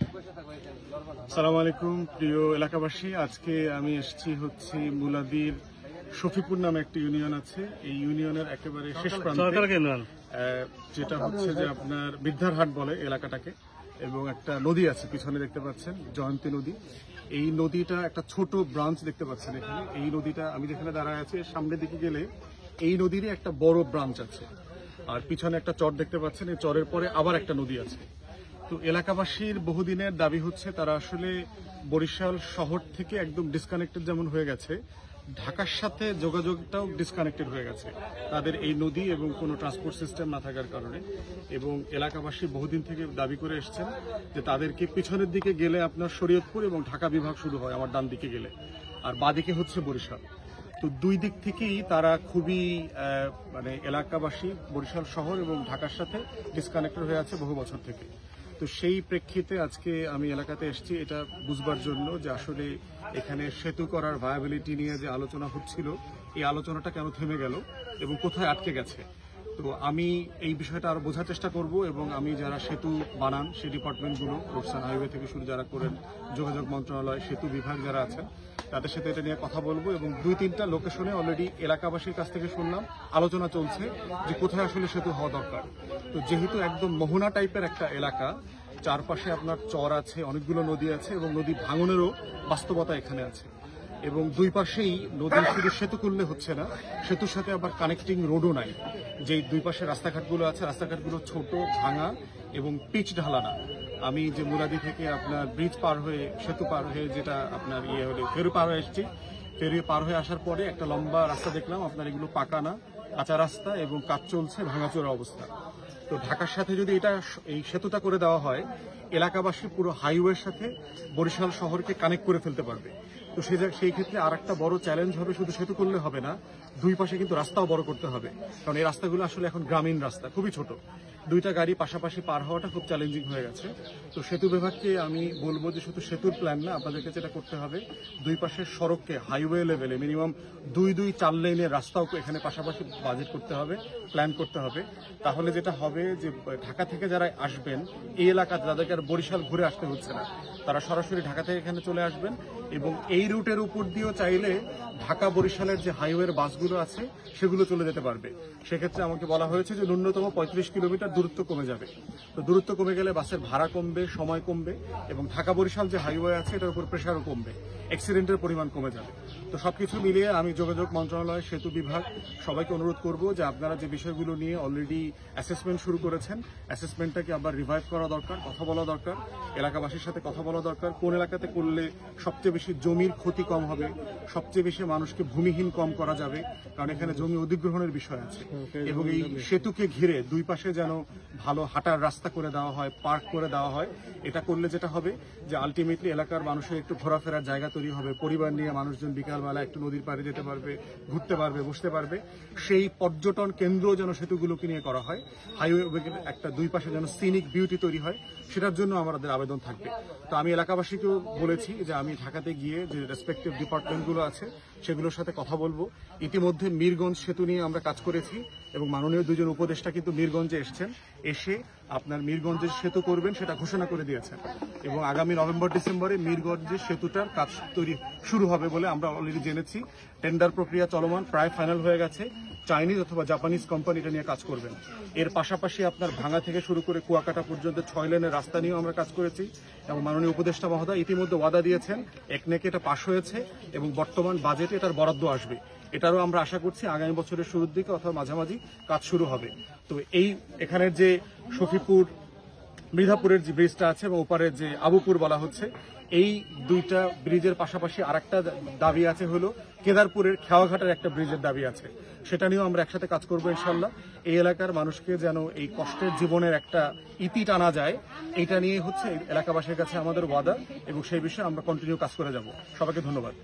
আসসালামু আলাইকুম প্রিয় এলাকাবাসী, আজকে আমি এসেছি হচ্ছে মুলাদির শফিপুর নামে একটি ইউনিয়ন আছে। এই ইউনিয়নের একেবারে শেষ প্রান্তে যেটা হচ্ছে যে আপনার বৃদ্ধারহাট বলে এলাকাটাকে, এবং একটা নদী আছে পিছনে দেখতে পাচ্ছেন, জয়ন্তী নদী। এই নদীটা একটা ছোট ব্রাঞ্চ দেখতে পাচ্ছেন এখানে। এই নদীটা আমি যেখানে দাঁড়ায় আছি সামনের দিকে গেলে এই নদীরই একটা বড় ব্রাঞ্চ আছে, আর পিছনে একটা চর দেখতে পাচ্ছেন। এই চরের পরে আবার একটা নদী আছে। তো এলাকাবাসীর বহুদিনের দাবি হচ্ছে তারা আসলে বরিশাল শহর থেকে একদম ডিসকানেক্টেড যেমন হয়ে গেছে, ঢাকার সাথে যোগাযোগটাও ডিসকানেক্টেড হয়ে গেছে তাদের এই নদী এবং কোনো ট্রান্সপোর্ট সিস্টেম না থাকার কারণে। এবং এলাকাবাসী বহুদিন থেকে দাবি করে এসছেন যে তাদেরকে পিছনের দিকে গেলে আপনার শরীয়তপুর এবং ঢাকা বিভাগ শুরু হয় আমার ডান দিকে গেলে, আর বাদিকে হচ্ছে বরিশাল। তো দুই দিক থেকেই তারা খুবই এলাকাবাসী বরিশাল শহর এবং ঢাকার সাথে ডিসকানেক্টেড হয়ে আছে বহু বছর থেকে। তো সেই প্রেক্ষিতে আজকে আমি এলাকাতে এসেছি এটা বুঝবার জন্য যে আসলে এখানে সেতু করার ভায়াবিলিটি নিয়ে যে আলোচনা হচ্ছিল, এই আলোচনাটা কেন থেমে গেল এবং কোথায় আটকে গেছে। তো আমি এই বিষয়টা আরো বোঝার চেষ্টা করব, এবং আমি যারা সেতু বানান সেই ডিপার্টমেন্টগুলো, রোডসান হাইওয়ে থেকে শুরু যারা করেন, যোগাযোগ মন্ত্রণালয়, সেতু বিভাগ যারা আছেন তাদের সাথে এটা নিয়ে কথা বলবো। এবং 2-3টা লোকেশনে অলরেডি এলাকাবাসীর কাছ থেকে শুনলাম আলোচনা চলছে যে কোথায় আসলে সেতু হওয়া দরকার। তো যেহেতু একদম মোহনা টাইপের একটা এলাকা, চারপাশে আপনার চর আছে, অনেকগুলো নদী আছে এবং নদী ভাঙনেরও বাস্তবতা এখানে আছে, এবং দুই পাশেই নদীর শুধু সেতু করলে হচ্ছে না, সেতুর সাথে আবার কানেক্টিং রোডও নাই। যে দুই পাশে রাস্তাঘাটগুলো আছে, রাস্তাঘাটগুলো ছোট, ভাঙা এবং পিচ ঢালানা। আমি যে মুরাদি থেকে আপনার ব্রিজ পার হয়ে, সেতু পার হয়ে, যেটা আপনার ফেরি পার হয়ে এসেছি, ফেরি পার হয়ে আসার পরে একটা লম্বা রাস্তা দেখলাম, আপনার এগুলো পাকা না, কাঁচা রাস্তা এবং কাজ চলছে, ভাঙাচোরা অবস্থা। তো ঢাকার সাথে যদি এই সেতুটা করে দেওয়া হয়, এলাকাবাসী পুরো হাইওয়ের সাথে বরিশাল শহরকে কানেক্ট করে ফেলতে পারবে। তো সেই ক্ষেত্রে আর একটা বড় চ্যালেঞ্জ হবে, শুধু সেতু করলে হবে না, দুই পাশে কিন্তু রাস্তাও বড় করতে হবে, কারণ এই রাস্তাগুলো আসলে এখন গ্রামীণ রাস্তা, খুবই ছোট, দুইটা গাড়ি পাশাপাশি পার হওয়াটা খুব চ্যালেঞ্জিং হয়ে গেছে। তো সেতু বিভাগকে আমি বলবো যে শুধু সেতুর প্ল্যান না, আপনাদেরকে যেটা করতে হবে, দুই পাশের সড়ককে হাইওয়ে লেভেলে মিনিমাম 2-4 লেনের রাস্তাও এখানে পাশাপাশি বাজেট করতে হবে, প্ল্যান করতে হবে। তাহলে যেটা হবে যে ঢাকা থেকে যারা আসবেন এই এলাকাতে, তাদেরকে আর বরিশাল ঘুরে আসতে হচ্ছে না, তারা সরাসরি ঢাকা থেকে এখানে চলে আসবেন। এবং এই রুটের উপর দিয়েও চাইলে ঢাকা বরিশালের যে হাইওয়ের বাসগুলো আছে সেগুলো চলে যেতে পারবে। সেক্ষেত্রে আমাকে বলা হয়েছে যে ন্যূনতম 35 কিলোমিটার দূরত্ব কমে যাবে। তো দূরত্ব কমে গেলে বাসের ভাড়া কমবে, সময় কমবে, এবং ঢাকা বরিশাল যে হাইওয়ে আছে এটার উপর প্রেশারও কমবে, অ্যাক্সিডেন্টের পরিমাণ কমে যাবে। তো সবকিছু মিলিয়ে আমি যোগাযোগ মন্ত্রণালয়, সেতু বিভাগ সবাইকে অনুরোধ করব যে আপনারা যে বিষয়গুলো নিয়ে অলরেডি অ্যাসেসমেন্ট শুরু করেছেন, অ্যাসেসমেন্টটাকে আবার রিভাইভ করা দরকার, কথা বলা দরকার, এলাকাবাসীর সাথে কথা বলা দরকার, কোন এলাকাতে করলে সবচেয়ে বেশি জমির ক্ষতি কম হবে, সবচেয়ে বেশি মানুষকে ভূমিহীন কম করা যাবে, কারণ এখানে জমি অধিগ্রহণের বিষয় আছে। এবং এই সেতুকে ঘিরে দুই পাশে যেন ভালো হাঁটার রাস্তা করে দেওয়া হয়, পার্ক করে দেওয়া হয়। এটা করলে যেটা হবে যে আলটিমেটলি এলাকার মানুষের একটু ঘোরাফেরার জায়গা তৈরি হবে, পরিবার নিয়ে মানুষজন বিকালবেলা একটু নদীর পাড়ে যেতে পারবে, ঘুরতে পারবে, বসতে পারবে। সেই পর্যটন কেন্দ্র যেন সেতুগুলোকে নিয়ে করা হয়, হাইওয়ে একটা দুই পাশে যেন সিনিক বিউটি তৈরি হয়, সেটার জন্য আমাদের আবেদন থাকবে। তো আমি এলাকাবাসীকেও বলেছি যে আমি ঢাকাতে গিয়ে যে রেসপেক্টিভ ডিপার্টমেন্টগুলো আছে সেগুলোর সাথে কথা বলবো। ইতিমধ্যে মিরগঞ্জ সেতু নিয়ে আমরা কাজ করেছি, এবং মাননীয় দুজন উপদেষ্টা কিন্তু মিরগঞ্জে এসছেন, এসে আপনার মিরগঞ্জের সেতু করবেন সেটা ঘোষণা করে দিয়েছেন, এবং আগামী নভেম্বর-ডিসেম্বরে মিরগঞ্জের সেতুটার কাজ শুরু হবে বলে আমরা অলরেডি জেনেছি। টেন্ডার প্রক্রিয়া চলমান, প্রায় ফাইনাল হয়ে গেছে। চাইনিজ অথবা জাপানিজ কোম্পানি এটা নিয়ে কাজ করবেন। এর পাশাপাশি আপনার ভাঙা থেকে শুরু করে কুয়াকাটা পর্যন্ত 6 লেনের রাস্তা নিয়েও আমরা কাজ করেছি, এবং মাননীয় উপদেষ্টা মহোদয় ইতিমধ্যে ওয়াদা দিয়েছেন, একনেকে এটা পাশ হয়েছে এবং বর্তমান বাজেটে এটার বরাদ্দ আসবে। এটারও আমরা আশা করছি আগামী বছরের শুরুর দিকে অথবা মাঝামাঝি কাজ শুরু হবে। তো এখানের যে শফিপুর মৃধাপুরের যে ব্রিজটা আছে এবং ওপারের যে আবুপুর বলা হচ্ছে, এই দুইটা ব্রিজের পাশাপাশি আরেকটা দাবি আছে, হলো কেদারপুরের খেওয়াঘাটের একটা ব্রিজের দাবি আছে, সেটা নিয়েও আমরা একসাথে কাজ করবো ইনশাল্লাহ। এই এলাকার মানুষকে যেন এই কষ্টের জীবনের একটা ইতি টানা যায়, এটা নিয়ে হচ্ছে এলাকাবাসীর কাছে আমাদের ওয়াদা, এবং সেই বিষয়ে আমরা কন্টিনিউ কাজ করে যাব। সবাইকে ধন্যবাদ।